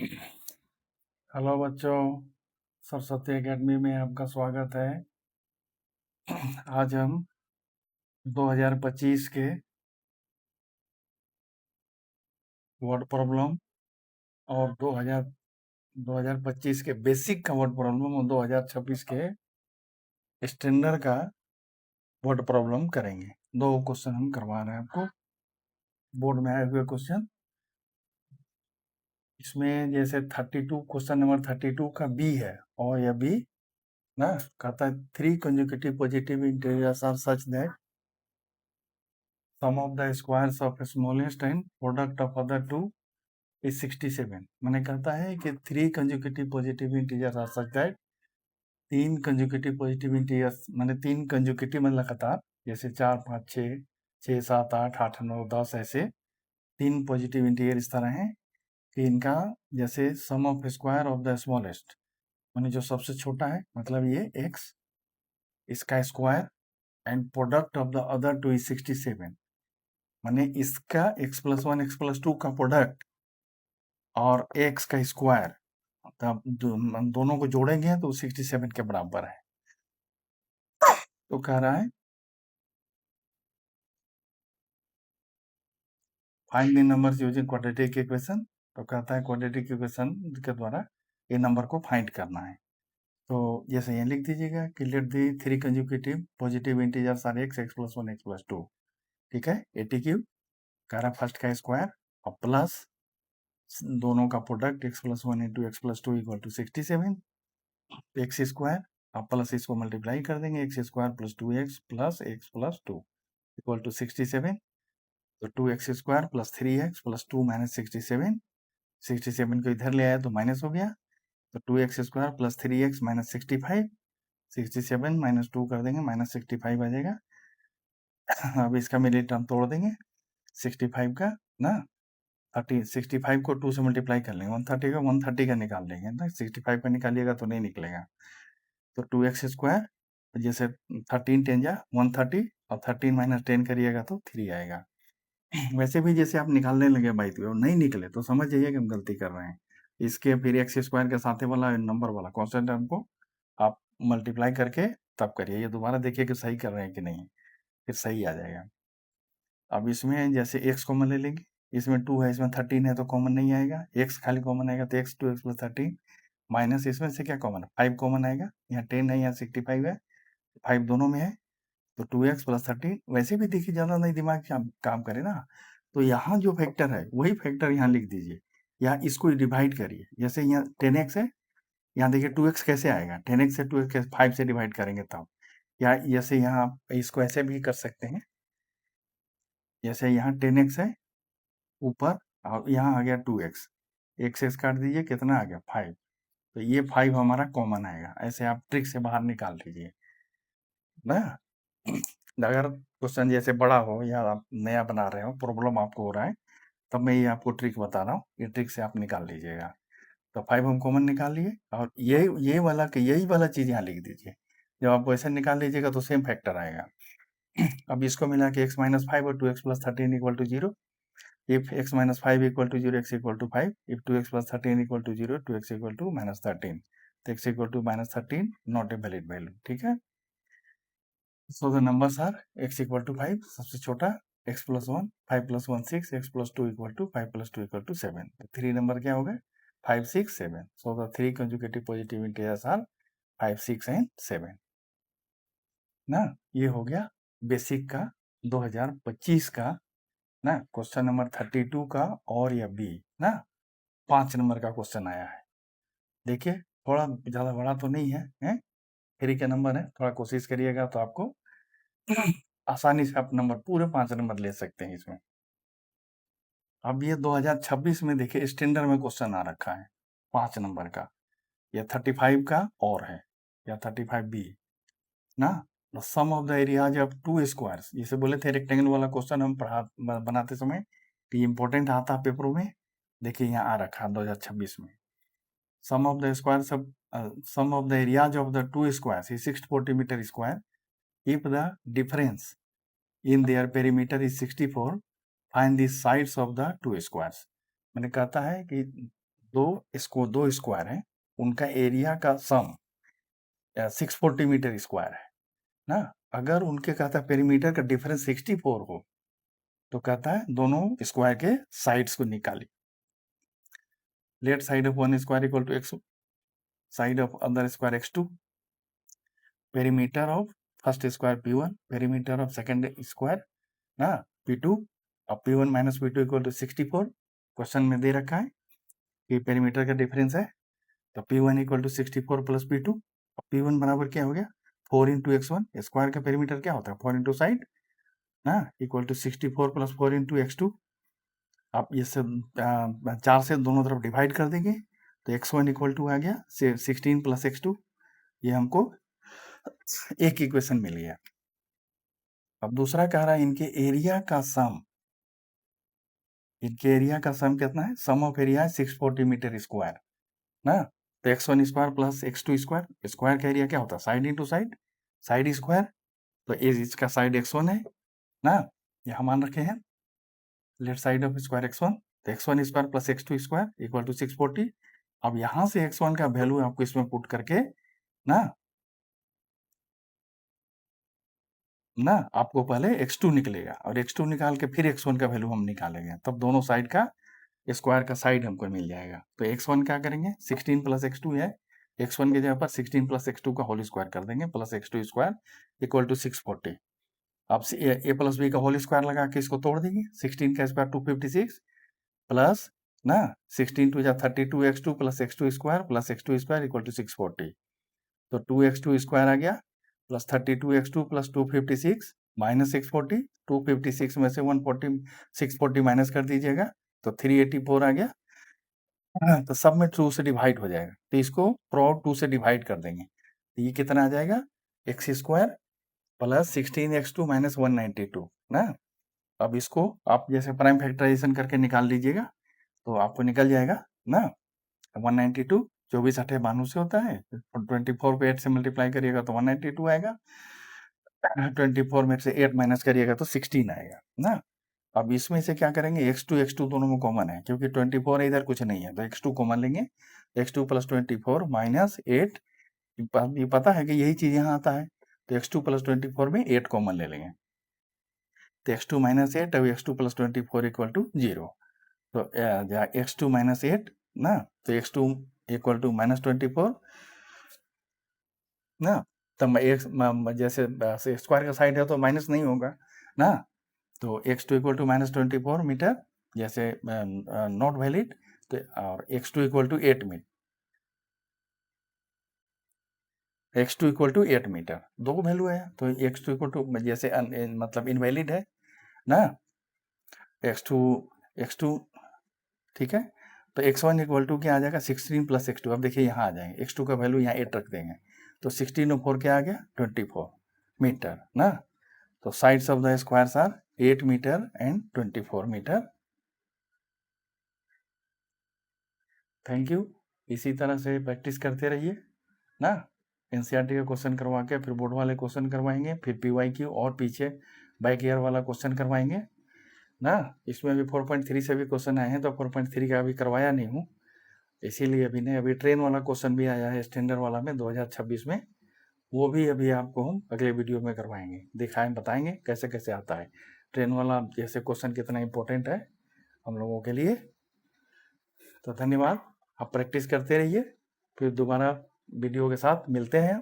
Hello बच्चों, Saraswati academy में आपका स्वागत है। आज हम 2025 के वर्ड प्रॉब्लम और 2025 के बेसिक का वर्ड प्रॉब्लम और 2026 के स्टैंडर्ड का वर्ड प्रॉब्लम करेंगे। 2 क्वेश्चन हम करवा रहे हैं आपको, बोर्ड में आए हुए क्वेश्चन। इसमें जैसे 32 क्वेश्चन नंबर 32 का बी है और यह बी ना कहता है 3 consecutive positive integers are such that sum of the squares of smallest and product of other two is 67। मैंने कहता है कि 3 consecutive positive integers आ सकता है, 3 consecutive positive integers मैंने 3 consecutive में लगातार, जैसे 4 5 6 6 7 8 8 9 10 ऐसे 3 पॉजिटिव इंटीजर इस तरह हैं कि इनका जैसे sum of square of the smallest, मैंने जो सबसे छोटा है मतलब ये x, इसका square and product of the other two is 67। माने इसका x + 1 x + 2 का प्रोडक्ट और x का स्क्वायर, तब दोनों को जोड़ेंगे तो 67 के बराबर है। तो कह रहा है find the numbers using quadratic equation. तो कहता है क्वाड्रेटिक इक्वेशन के द्वारा ये नंबर को फाइंड करना है। तो जैसे ये लिख दीजिएगा कि let the 3 consecutive positive integers are x x + 1 x + 2। ठीक है, 80³ कह रहा फर्स्ट का स्क्वायर और प्लस दोनों का product x + 1 × x + 2 = 67। X square अब प्लस इसको मल्टीप्लाई कर देंगे, x² + 2x + x + 2 = 67। तो 2x² + 3x + 2 - 67, 67 को इधर ले आया तो माइनस हो गया, तो 2x² + 3x - 65, 67 - 2 कर देंगे -65 आ जाएगा। अब इसका मिडिल टर्म तोड़ देंगे 65 का ना, 65 को 2 से मल्टीप्लाई कर लेंगे, 130 का निकाल लेंगे ना, 65 का निकालिएगा तो नहीं निकलेगा। तो 2x², जैसे 13 10 जा 130 और 13 - 10 करिएगा तो 3 आएगा। वैसे भी जैसे आप निकालने लगे बाई द वे नहीं निकले तो समझ जाइए कि हम गलती कर रहे हैं। इसके फिर x² के साथ वाला नंबर वाला कांस्टेंट टर्म को आप मल्टीप्लाई करके तब करिए, ये दोबारा देखिए कि सही कर रहे हैं कि नहीं, फिर सही आ जाएगा। अब इसमें जैसे x कॉमन ले लेंगे, इसमें 2 है, इसमें 13 है तो कॉमन नहीं आएगा, x खाली कॉमन आएगा तो x 2x + 13 माइनस इसमें से क्या कॉमन है, 5 कॉमन आएगा, यहाँ 10 है यहाँ 65 है, 5 दोनों में है, तो 2x + 13। वैसे भी देखिए ज़्यादा नहीं दिमाग काम करे ना, तो यहाँ जो फैक्टर है वही फैक्टर यहाँ लिख दीजिए या इसको डिवाइड करिए। जैसे यहाँ 10x है, यहाँ देखिए 2x कैसे आएगा, 10x से 2x 5 से डिवाइड करेंगे तब, या जैसे यहाँ इसको ऐसे भी कर सकते हैं, जैसे यहाँ 10x है ऊपर और यहाँ आ गया 2x, x काट दीजिए, कितना आ गया 5, तो ये 5 हमारा कॉमन आएगा। ऐसे आप ट्रिक से बाहर निकाल लीजिए ना। अगर क्वेश्चन जैसे बड़ा हो या आप नया बना रहे हो, प्रॉब्लम आपको हो रहा है, तब मैं ये आपको ट्रिक बता रहा हूँ, ये ट्रिक से आप निकाल लीजिएगा। तो 5 हम कॉमन निकाल लिए और ये वाला यही वाला चीज़ यहाँ लिख दीजिए। जब आप वैसे निकाल लीजिएगा तो सेम फैक्टर आएगा। अब इसको मिला के x - 5 और 2x + 13 = 0। If x - 5 = 0, x = 5. If 2x + 13 = 0, 2x = -13. तो x = -13 not a valid value. ठीक है, so the numbers are x = 5 सबसे छोटा, x + 1 5 + 1 6, x + 2 = 5 + 2 = 7। तो 3 नंबर क्या हो गए 5 6 7। So the 3 consecutive positive integers are 5 6 and 7 ना। ये हो गया बेसिक का 2025 का ना क्वेश्चन नंबर 32 का और या बी ना 5 नंबर का क्वेश्चन आया है। देखिए थोड़ा ज़्यादा बड़ा तो नहीं है, हैं? फ्री के नंबर है, थोड़ा कोशिश करिएगा तो आपको आसानी से आप नंबर पूरे 5 नंबर ले सकते हैं इसमें। अब ये 2026 में देखिए स्टैंडर्ड में क्वेश्चन आ रखा है 5 नंबर का, या 35 का और है या 35 बी ना। The sum of the areas of 2 squares, जिसे बोले थे रेक्टेंगल वाला क्वेश्चन हम बनाते समय कि इंपॉर्टेंट आता है पेपरों में, देखिए यहाँ आ रखा है 2026 में। sum of the squares of sum of the areas of the 2 squares is 640 meter square if the difference in their perimeter is 64, find the sides of the 2 squares। मैंने कहता है कि दो स्क्वायर हैं, उनका एरिया का सम 640 मीटर स्क्वायर है ना। अगर उनके कहता है पेरीमीटर का डिफरेंस 64 हो, तो कहता है दोनों स्क्वायर के साइड्स को निकालिए। Let side of one square equal to x, side of other square x2, perimeter of first square p1, perimeter of second square ना p2। अब p1 minus p2 equal to 64। Question में दे रखा है कि perimeter का difference है, तो p1 equal to 64 plus p2। अब p1 बराबर क्या हो गया 4 इंटू x1, स्क्वायर का पेरीमीटर क्या होता है 4 इंटू साइड ना, equal to 64 plus 4 into x2। आप ये सब 4 से दोनों तरफ डिवाइड कर देंगे, तो x1 इक्वल टू आ गया 16 प्लस x2। ये हमको एक इक्वेशन मिल गया। अब दूसरा कह रहा है इनके एरिया का सम, इनके एरिया का सम कितना है, सम ऑफ एरिया 640 मीटर स्क्वायर ना। तो x1 square plus x2 square, square का एरिया क्या होता है side into side, side square. तो इसका साइड x1 है ना, यहाँ मान रखे हैं left side of square x1, तो x1 square plus x2 square equal to 640। अब यहाँ से x1 का वैल्यू आपको इसमें पुट करके ना आपको पहले x2 निकलेगा, और x2 निकाल के फिर x1 का वैल्यू हम निकालेंगे, तब दोनों साइड का स्क्वायर का साइड हमको मिल जाएगा। तो x1 क्या करेंगे 16 प्लस x2 है, x1 की जगह पर 16 प्लस x2 का होल स्क्वायर कर देंगे, plus x2 square equal to 640। अब a प्लस बी का होल स्क्वायर लगा के इसको तोड़ देंगे, 16 का स्क्वायर 256 प्लस ना 16 टू जा 32 x2 plus x2 square plus x2 square equal to 640। तो 2x2 स्क्वायर आ गया प्लस 32 x2 प्लस 256 माइनस 640, 256 में से 140 640 माइनस कर दीजिएगा, तो 384 आ गया। तो सब में 2 से डिवाइड हो जाएगा, तो इसको प्रो 2 से डिवाइड कर देंगे, तो ये कितना आ जाएगा x square plus 16x2 minus 192 ना। अब इसको आप जैसे प्राइम फैक्टराइजेशन करके निकाल लीजिएगा, तो आपको निकल जाएगा ना 192, 24 8 92 से होता है, 24 पे 8 से मल्टीप्लाई करिएगा तो 192 आएगा, 24 में से 8 माइनस करिएगा तो 16 आएगा ना। अब इसमें से क्या करेंगे x2 दोनों में कॉमन है, क्योंकि 24 इधर कुछ नहीं है, तो x2 कॉमन लेंगे, x2 प्लस 24 माइनस 8, ये पता है कि यही चीज यहाँ आता है, तो x2 प्लस 24 में 8 कॉमन ले लेंगे, तो x2 माइनस 8 और x2 प्लस 24 इक्वल टू 0। तो x2 माइनस 8 ना, तो x2 इक्वल टू माइनस 24 ना, तब एक जैसे स्क्वायर का साइड है तो माइनस नहीं होगा ना, तो x2 equal to minus 24 metre, जैसे नॉट वैलिड, तो और x2 equal to 8 metre, x2 equal to 8 metre, दो वैल्यू है, तो x2 इक्वल टू जैसे मतलब इनवैलिड है ना, x2 ठीक है। तो x1 इक्वल टू क्या आ जाएगा 16 प्लस x2, अब देखिए यहाँ आ जाएंगे, x2 का वैल्यू यहाँ 8 रख देंगे, तो 16 और 4 क्या आ गया 24 मीटर ना। तो sides of the squares are 8 metre and 24 metre. Thank you. इसी तरह से प्रैक्टिस करते रहिए ना, एनसीईआरटी का क्वेश्चन करवा के फिर बोर्ड वाले क्वेश्चन करवाएंगे, फिर पीवाईक्यू और पीछे बैक ईयर वाला क्वेश्चन करवाएंगे ना। इसमें भी 4.3 से भी क्वेश्चन आए हैं, तो 4.3 का अभी करवाया नहीं हूँ, इसीलिए अभी नहीं। अभी ट्रेन वाला क्वेश्चन भी आया है स्टैंडर्ड वाला में 2026 में, वो भी अभी आपको हम अगले वीडियो में करवाएंगे, दिखाएं बताएंगे कैसे कैसे आता है ट्रेन वाला, जैसे क्वेश्चन कितना इंपॉर्टेंट है हम लोगों के लिए। तो धन्यवाद, आप प्रैक्टिस करते रहिए, फिर दोबारा वीडियो के साथ मिलते हैं।